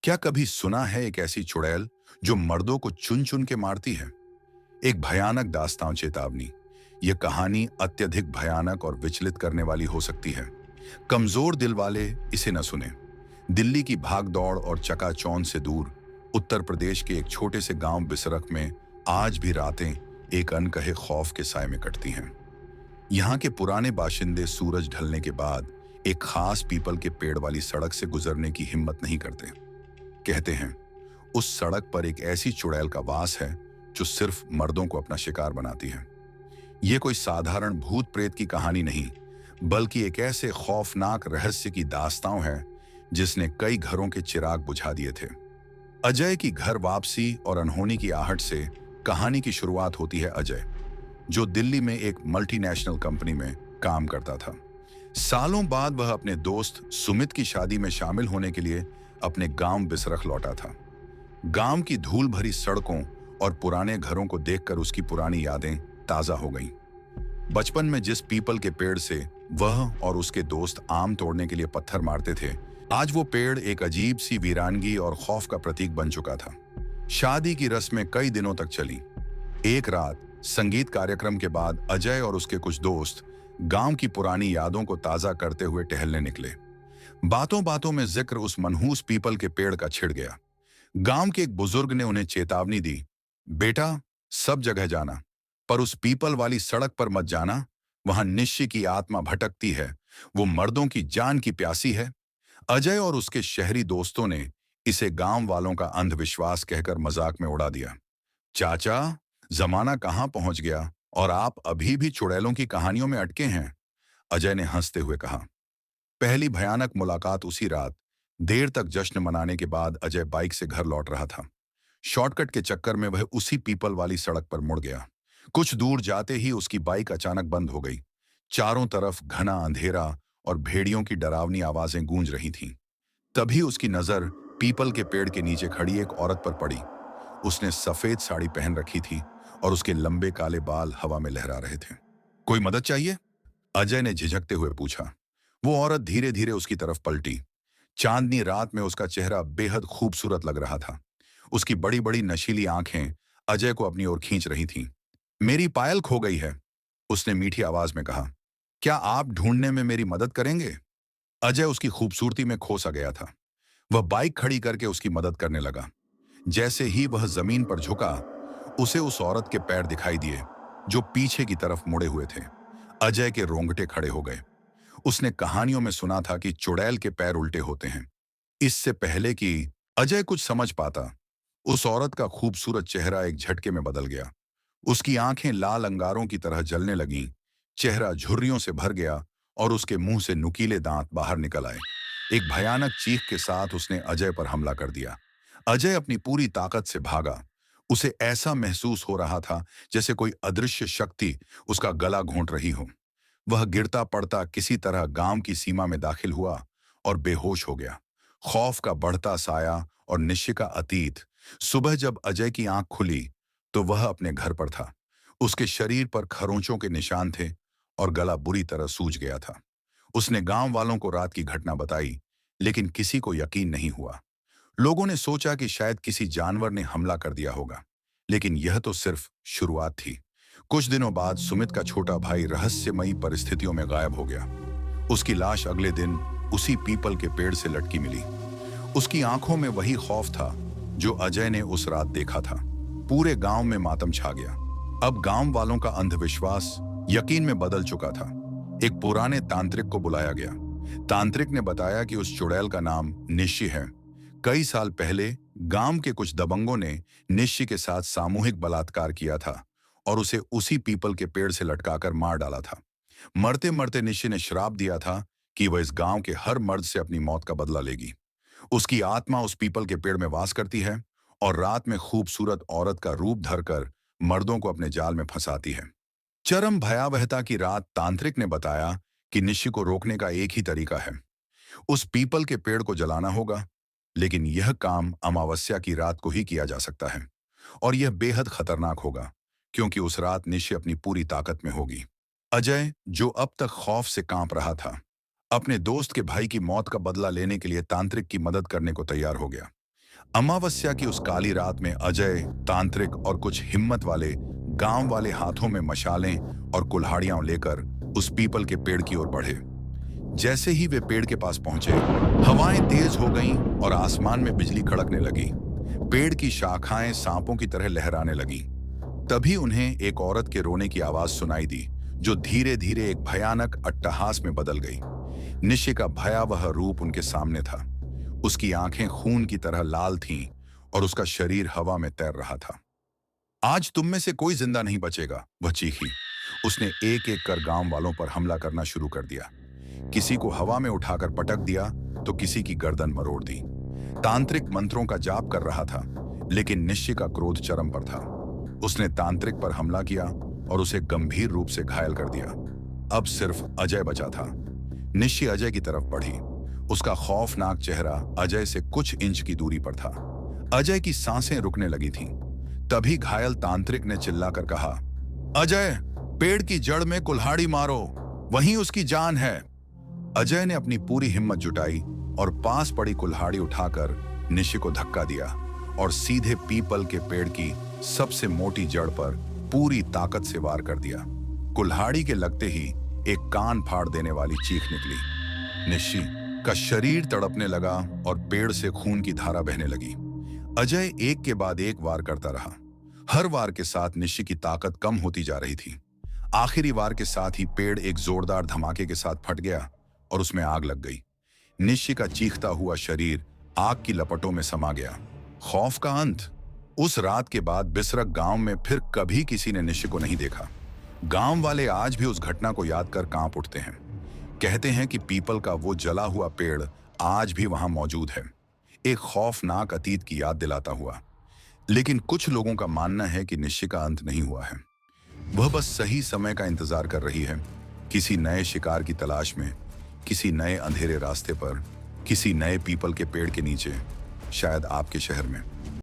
क्या कभी सुना है एक ऐसी चुड़ैल जो मर्दों को चुन चुन के मारती है? एक भयानक दास्तान चेतावनी। यह कहानी अत्यधिक भयानक और विचलित करने वाली हो सकती है। कमजोर दिल वाले इसे न सुने। दिल्ली की भागदौड़ और चकाचौंध से दूर उत्तर प्रदेश के एक छोटे से गांव बिसरख में आज भी रातें एक अनकहे खौफ के साए में कटती हैं। यहाँ के पुराने बाशिंदे सूरज ढलने के बाद एक खास पीपल के पेड़ वाली सड़क से गुजरने की हिम्मत नहीं करते। कहते हैं उस सड़क पर एक ऐसी चुड़ैल का वास है जो सिर्फ मर्दों को अपना शिकार बनाती है। यह कोई साधारण भूत प्रेत की कहानी नहीं, बल्कि एक ऐसे खौफनाक रहस्य की दास्तां है जिसने कई घरों के चिराग बुझा दिए थे। अजय की घर वापसी और अनहोनी की आहट से कहानी की शुरुआत होती है। अजय, जो दिल्ली में एक मल्टीनेशनल कंपनी में काम करता था, सालों बाद वह अपने दोस्त सुमित की शादी में शामिल होने के लिए अपने गांव बिसरख लौटा था। गांव की धूल भरी सड़कों और पुराने घरों को देखकर उसकी पुरानी यादें ताजा हो गईं। बचपन में जिस पीपल के पेड़ से वह और उसके दोस्त आम तोड़ने के लिए पत्थर मारते थे, आज वो पेड़ एक अजीब सी वीरानगी और खौफ का प्रतीक बन चुका था। शादी की रस्में कई दिनों तक चली। एक रात संगीत कार्यक्रम के बाद अजय और उसके कुछ दोस्त गांव की पुरानी यादों को ताजा करते हुए टहलने निकले। बातों बातों में जिक्र उस मनहूस पीपल के पेड़ का छिड़ गया। गांव के एक बुजुर्ग ने उन्हें चेतावनी दी, बेटा, सब जगह जाना, पर उस पीपल वाली सड़क पर मत जाना। वहां निश्चय की आत्मा भटकती है, वो मर्दों की जान की प्यासी है। अजय और उसके शहरी दोस्तों ने इसे गांव वालों का अंधविश्वास कहकर मजाक में उड़ा दिया। चाचा, जमाना कहां पहुंच गया और आप अभी भी चुड़ैलों की कहानियों में अटके हैं? अजय ने हंसते हुए कहा। पहली भयानक मुलाकात उसी रात। देर तक जश्न मनाने के बाद अजय बाइक से घर लौट रहा था। शॉर्टकट के चक्कर में वह उसी पीपल वाली सड़क पर मुड़ गया। कुछ दूर जाते ही उसकी बाइक अचानक बंद हो गई। चारों तरफ घना अंधेरा और भेड़ियों की डरावनी आवाजें गूंज रही थीं। तभी उसकी नजर पीपल के पेड़ के नीचे खड़ी एक औरत पर पड़ी। उसने सफेद साड़ी पहन रखी थी और उसके लंबे काले बाल हवा में लहरा रहे थे। कोई मदद चाहिए? अजय ने झिझकते हुए पूछा। वो औरत धीरे धीरे उसकी तरफ पलटी। चांदनी रात में उसका चेहरा बेहद खूबसूरत लग रहा था। उसकी बड़ी बड़ी नशीली आंखें अजय को अपनी ओर खींच रही थीं। मेरी पायल खो गई है, उसने मीठी आवाज में कहा। क्या आप ढूंढने में मेरी मदद करेंगे? अजय उसकी खूबसूरती में खो सा गया था। वह बाइक खड़ी करके उसकी मदद करने लगा। जैसे ही वह जमीन पर झुका, उसे उस औरत के पैर दिखाई दिए जो पीछे की तरफ मुड़े हुए थे। अजय के रोंगटे खड़े हो गए। उसने कहानियों में सुना था कि चुड़ैल के पैर उल्टे होते हैं। इससे पहले कि अजय कुछ समझ पाता, उस औरत का खूबसूरत चेहरा एक झटके में बदल गया। उसकी आंखें लाल अंगारों की तरह जलने लगीं, चेहरा झुर्रियों से भर गया और उसके मुंह से नुकीले दांत बाहर निकल आए। एक भयानक चीख के साथ उसने अजय पर हमला कर दिया। अजय अपनी पूरी ताकत से भागा। उसे ऐसा महसूस हो रहा था जैसे कोई अदृश्य शक्ति उसका गला घोंट रही हो। वह गिरता पड़ता किसी तरह गांव की सीमा में दाखिल हुआ और बेहोश हो गया। खौफ का बढ़ता साया और निश्चय का अतीत। सुबह जब अजय की आंख खुली तो वह अपने घर पर था। उसके शरीर पर खरोंचों के निशान थे और गला बुरी तरह सूज गया था। उसने गांव वालों को रात की घटना बताई, लेकिन किसी को यकीन नहीं हुआ। लोगों ने सोचा कि शायद किसी जानवर ने हमला कर दिया होगा, लेकिन यह तो सिर्फ शुरुआत थी। कुछ दिनों बाद सुमित का छोटा भाई रहस्यमयी परिस्थितियों में गायब हो गया। उसकी लाश अगले दिन उसी पीपल के पेड़ से लटकी मिली। उसकी आंखों में वही खौफ था जो अजय ने उस रात देखा था। पूरे गांव में मातम छा गया। अब गांव वालों का अंधविश्वास यकीन में बदल चुका था। एक पुराने तांत्रिक को बुलाया गया। तांत्रिक ने बताया कि उस चुड़ैल का नाम निश्चय है। कई साल पहले गांव के कुछ दबंगों ने निश्चय के साथ सामूहिक बलात्कार किया था और उसे उसी पीपल के पेड़ से लटकाकर मार डाला था। मरते मरते निश्चय ने श्राप दिया था कि वह इस गांव के हर मर्द से अपनी मौत का बदला लेगी। उसकी आत्मा उस पीपल के पेड़ में वास करती है और रात में खूबसूरत औरत का रूप धरकर मर्दों को अपने जाल में फंसाती है। चरम भयावहता की रात। तांत्रिक ने बताया कि निश्चय को रोकने का एक ही तरीका है, उस पीपल के पेड़ को जलाना होगा। लेकिन यह काम अमावस्या की रात को ही किया जा सकता है और यह बेहद खतरनाक होगा, क्योंकि उस रात निश्चय अपनी पूरी ताकत में होगी। अजय, जो अब तक खौफ से कांप रहा था, अपने दोस्त के भाई की मौत का बदला लेने के लिए तांत्रिक की मदद करने को तैयार हो गया। अमावस्या की उस काली रात में अजय, तांत्रिक और कुछ हिम्मत वाले गांव वाले हाथों में मशालें और कुल्हाड़ियां लेकर उस पीपल के पेड़ की ओर बढ़े। जैसे ही वे पेड़ के पास पहुंचे, हवाएं तेज हो गईं और आसमान में बिजली कड़कने लगी। पेड़ की शाखाएं सांपों की तरह लहराने लगी। तभी उन्हें एक औरत के रोने की आवाज सुनाई दी, जो धीरे धीरे एक भयानक अट्टहास में बदल गई। निशि का भयावह रूप उनके सामने था। उसकी आंखें खून की तरह लाल थीं और उसका शरीर हवा में तैर रहा था। आज तुम में से कोई जिंदा नहीं बचेगा, वह चीखी। उसने एक एक कर गांव वालों पर हमला करना शुरू कर दिया। किसी को हवा में उठाकर पटक दिया तो किसी की गर्दन मरोड़ दी। तांत्रिक मंत्रों का जाप कर रहा था, लेकिन निश्चय का क्रोध चरम पर था। उसने तांत्रिक पर हमला किया और उसे गंभीर रूप से घायल कर दिया। अब सिर्फ अजय बचा था। निश्चय अजय की तरफ बढ़ी। उसका खौफनाक चेहरा अजय से कुछ इंच की दूरी पर था। अजय की सांसें रुकने लगी थीं। तभी घायल तांत्रिक ने चिल्लाकर कहा, अजय, पेड़ की जड़ में कुल्हाड़ी मारो, वहीं उसकी जान है। अजय ने अपनी पूरी हिम्मत जुटाई और पास पड़ी कुल्हाड़ी उठाकर निशि को धक्का दिया और सीधे पीपल के पेड़ की सबसे मोटी जड़ पर पूरी ताकत से वार कर दिया। कुल्हाड़ी के लगते ही एक कान फाड़ देने वाली चीख निकली। निशि का शरीर तड़पने लगा और पेड़ से खून की धारा बहने लगी। अजय एक के बाद एक वार करता रहा। हर वार के साथ निशि की ताकत कम होती जा रही थी। आखिरी वार के साथ ही पेड़ एक जोरदार धमाके के साथ फट गया और उसमें आग लग गई। निशि का चीखता हुआ शरीर आग की लपटों में समा गया। खौफ का अंत। उस रात के बाद बिसरक गांव में फिर कभी किसी ने निशि को नहीं देखा। गांव वाले आज भी उस घटना को याद कर कांप उठते हैं। कहते हैं कि पीपल का वो जला हुआ पेड़ आज भी वहां मौजूद है, एक खौफनाक अतीत की याद दिलाता हुआ। लेकिन कुछ लोगों का मानना है कि निशि का अंत नहीं हुआ है। वह बस सही समय का इंतजार कर रही है, किसी नए शिकार की तलाश में, किसी नए अंधेरे रास्ते पर, किसी नए पीपल के पेड़ के नीचे, शायद आपके शहर में।